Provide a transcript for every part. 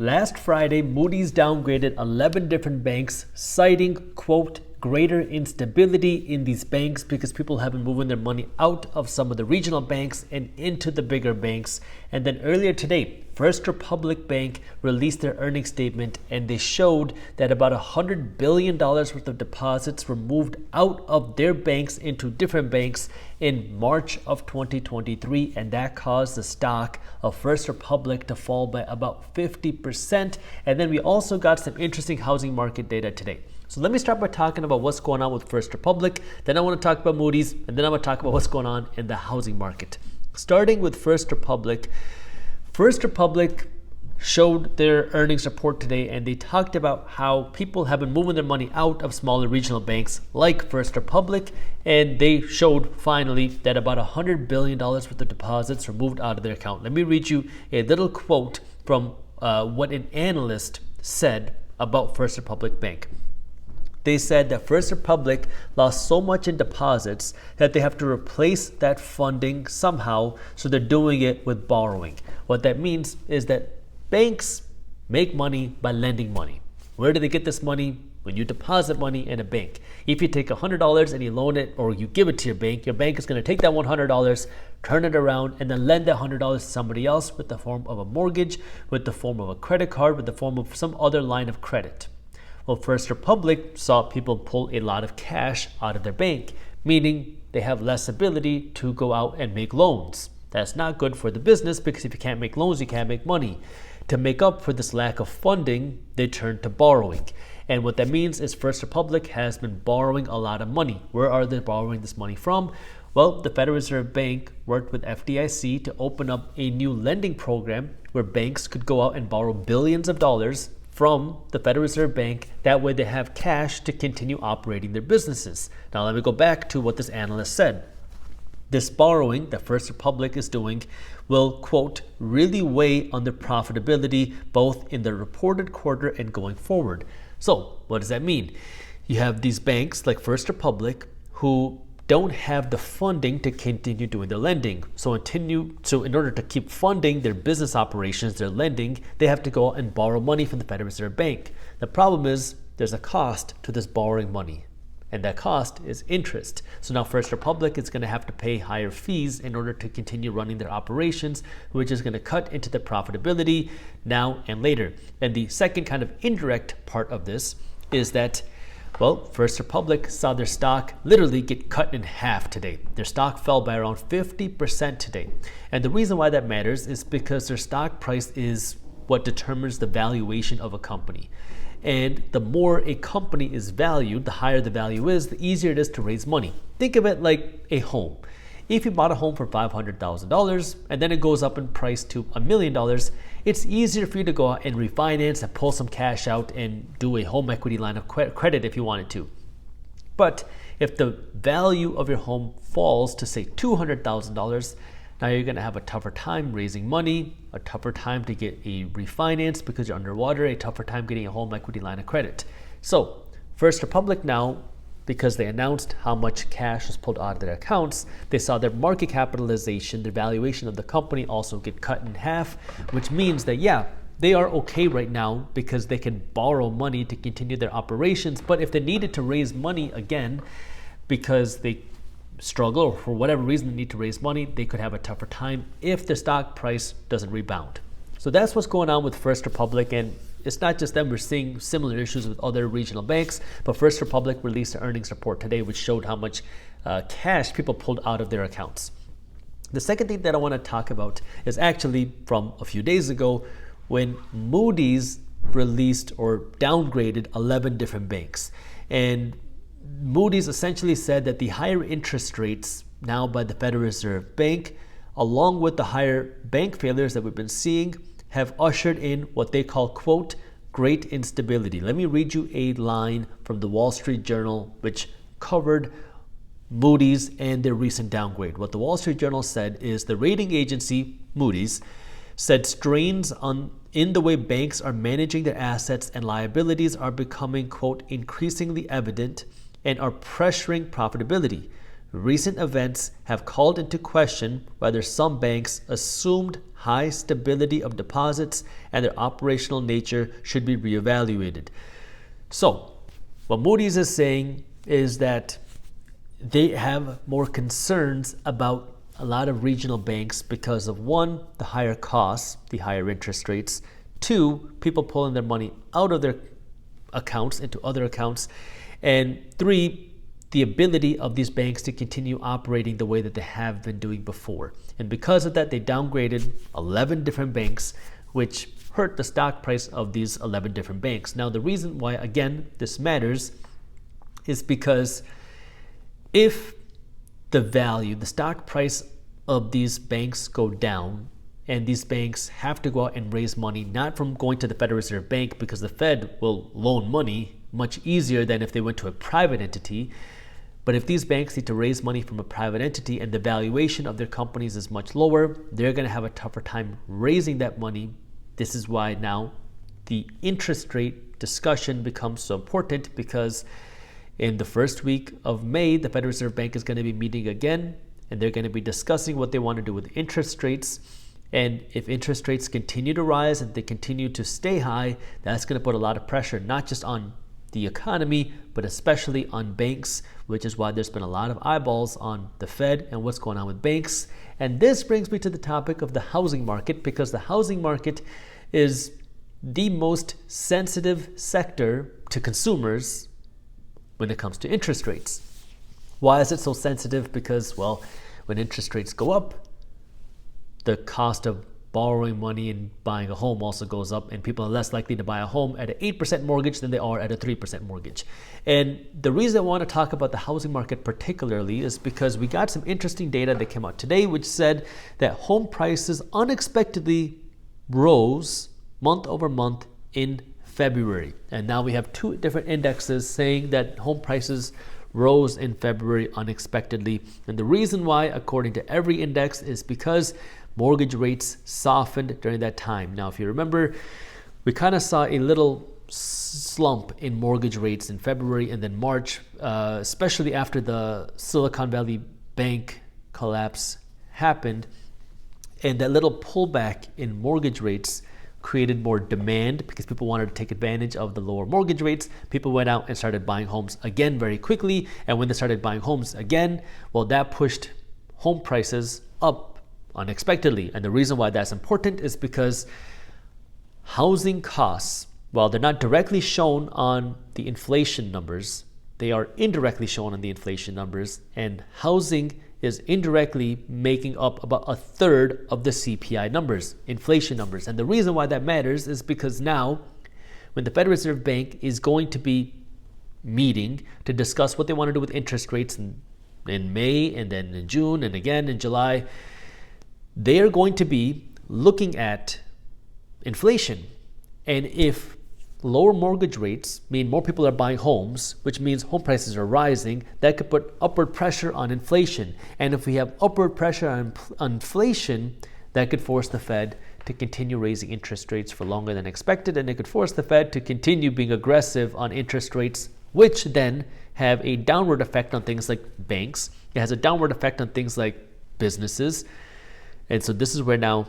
Last Friday, Moody's downgraded 11 different banks, citing, quote, greater instability in these banks because people have been moving their money out of some of the regional banks and into the bigger banks. And then earlier today, First Republic Bank released their earnings statement, and they showed that about $100 billion worth of deposits were moved out of their banks into different banks in March of 2023, and that caused the stock of First Republic to fall by about 50%. And then we also got some interesting housing market data today. So let me start by talking about what's going on with First Republic. Then I want to talk about Moody's, and then I'm going to talk about what's going on in the housing market. Starting with First Republic. First Republic showed their earnings report today, and they talked about how people have been moving their money out of smaller regional banks like First Republic, and they showed finally that about $100 billion worth of deposits were moved out of their account. Let me read you a little quote from what an analyst said about First Republic Bank. They said that First Republic lost so much in deposits that they have to replace that funding somehow, so they're doing it with borrowing. What that means is that banks make money by lending money. Where do they get this money? When you deposit money in a bank. If you take $100 and you loan it or you give it to your bank is going to take that $100, turn it around, and then lend that $100 to somebody else with the form of a mortgage, with the form of a credit card, with the form of some other line of credit. Well, First Republic saw people pull a lot of cash out of their bank, meaning they have less ability to go out and make loans. That's not good for the business because if you can't make loans, you can't make money. To make up for this lack of funding, they turn to borrowing. And what that means is First Republic has been borrowing a lot of money. Where are they borrowing this money from? Well, the Federal Reserve Bank worked with FDIC to open up a new lending program where banks could go out and borrow billions of dollars from the Federal Reserve Bank. That way they have cash to continue operating their businesses. Now let me go back to what this analyst said. This borrowing that First Republic is doing will, quote, really weigh on their profitability both in the reported quarter and going forward. So what does that mean? You have these banks like First Republic who don't have the funding to continue doing their lending. So in order to keep funding their business operations, their lending, they have to go out and borrow money from the Federal Reserve Bank. The problem is there's a cost to this borrowing money, and that cost is interest. So now First Republic is going to have to pay higher fees in order to continue running their operations, which is going to cut into the profitability now and later. And the second kind of indirect part of this is that, well, First Republic saw their stock literally get cut in half today. Their stock fell by around 50% today. And the reason why that matters is because their stock price is what determines the valuation of a company. And the more a company is valued, the higher the value is, the easier it is to raise money. Think of it like a home. If you bought a home for $500,000 and then it goes up in price to $1 million, it's easier for you to go out and refinance and pull some cash out and do a home equity line of credit if you wanted to. But if the value of your home falls to say $200,000, now you're going to have a tougher time raising money, a tougher time to get a refinance because you're underwater, a tougher time getting a home equity line of credit. So First Republic now, because they announced how much cash was pulled out of their accounts, they saw their market capitalization, their valuation of the company also get cut in half, which means that, yeah, they are okay right now because they can borrow money to continue their operations. But if they needed to raise money again because they struggle or for whatever reason they need to raise money, they could have a tougher time if the stock price doesn't rebound. So that's what's going on with First Republic, and it's not just them. We're seeing similar issues with other regional banks, but First Republic released an earnings report today which showed how much cash people pulled out of their accounts. The second thing that I want to talk about is actually from a few days ago when Moody's released or downgraded 11 different banks. And Moody's essentially said that the higher interest rates now by the Federal Reserve Bank, along with the higher bank failures that we've been seeing, have ushered in what they call, quote, great instability. Let me read you a line from the Wall Street Journal which covered Moody's and their recent downgrade. What the Wall Street Journal said is the rating agency, Moody's, said strains in the way banks are managing their assets and liabilities are becoming, quote, increasingly evident and are pressuring profitability. recent events have called into question whether some banks' assumed high stability of deposits and their operational nature should be reevaluated. So, what Moody's is saying is that they have more concerns about a lot of regional banks because of, one, the higher costs, the higher interest rates, two, people pulling their money out of their accounts into other accounts, and three, the ability of these banks to continue operating the way that they have been doing before. And because of that, they downgraded 11 different banks, which hurt the stock price of these 11 different banks. Now, the reason why, again, this matters is because if the stock price of these banks go down, and these banks have to go out and raise money, not from going to the Federal Reserve Bank, because the Fed will loan money much easier than if they went to a private entity. But if these banks need to raise money from a private entity and the valuation of their companies is much lower, they're going to have a tougher time raising that money. This is why now the interest rate discussion becomes so important, because in the first week of May, the Federal Reserve Bank is going to be meeting again, and they're going to be discussing what they want to do with interest rates. And if interest rates continue to rise and they continue to stay high, that's going to put a lot of pressure, not just on the economy, but especially on banks, which is why there's been a lot of eyeballs on the Fed and what's going on with banks. And this brings me to the topic of the housing market, because the housing market is the most sensitive sector to consumers when it comes to interest rates. Why is it so sensitive? Because, well, when interest rates go up, the cost of borrowing money and buying a home also goes up, and people are less likely to buy a home at an 8% mortgage than they are at a 3% mortgage. And the reason I want to talk about the housing market particularly is because we got some interesting data that came out today, which said that home prices unexpectedly rose month over month in February. And now we have two different indexes saying that home prices rose in February unexpectedly. And the reason why, according to every index, is because mortgage rates softened during that time. Now, if you remember, we kind of saw a little slump in mortgage rates in February and then March, especially after the Silicon Valley Bank collapse happened. And that little pullback in mortgage rates created more demand because people wanted to take advantage of the lower mortgage rates. People went out and started buying homes again very quickly. And when they started buying homes again, well, that pushed home prices up unexpectedly. And the reason why that's important is because housing costs, while they're not directly shown on the inflation numbers, they are indirectly shown on the inflation numbers, and housing is indirectly making up about a third of the CPI numbers, inflation numbers. And the reason why that matters is because now, when the Federal Reserve Bank is going to be meeting to discuss what they want to do with interest rates in May, and then in June, and again in July, they are going to be looking at inflation. And if lower mortgage rates mean more people are buying homes, which means home prices are rising, that could put upward pressure on inflation. And if we have upward pressure on inflation, that could force the Fed to continue raising interest rates for longer than expected, and it could force the Fed to continue being aggressive on interest rates, which then have a downward effect on things like banks. It has a downward effect on things like businesses. And so this is where now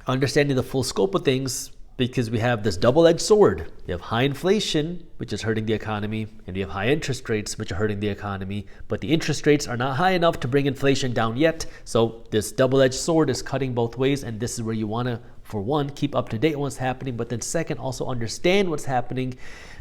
understanding the full scope of things, because we have this double-edged sword. You have high inflation, which is hurting the economy, and you have high interest rates, which are hurting the economy. But the interest rates are not high enough to bring inflation down yet. So this double-edged sword is cutting both ways, and this is where you want to, for one, keep up to date on what's happening, but then second, also understand what's happening,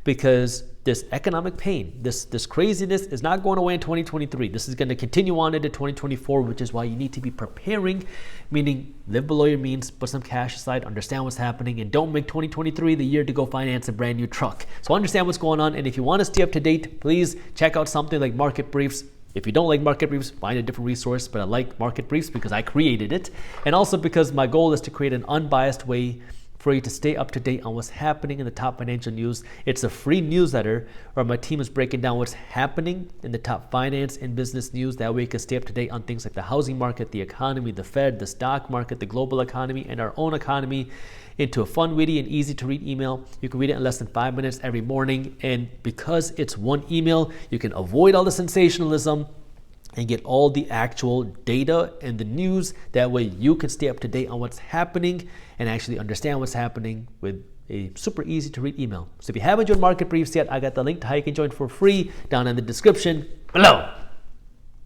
because this economic pain, this craziness is not going away in 2023. This is going to continue on into 2024, which is why you need to be preparing, meaning live below your means, put some cash aside, understand what's happening, and don't make 2023 the year to go finance a brand new truck. So understand what's going on, and if you want to stay up to date, please check out something like Market Briefs. If you don't like Market Briefs, find a different resource, but I like Market Briefs because I created it, and also because my goal is to create an unbiased way for you to stay up to date on what's happening in the top financial news. It's a free newsletter where my team is breaking down what's happening in the top finance and business news. That way you can stay up to date on things like the housing market, the economy, the Fed, the stock market, the global economy, and our own economy into a fun, witty, and easy to read email. You can read it in less than 5 minutes every morning. And because it's one email, you can avoid all the sensationalism. and get all the actual data and the news. That way you can stay up to date on what's happening and actually understand what's happening with a super easy to read email. So if you haven't joined Market Briefs yet, I got the link to how you can join for free down in the description below.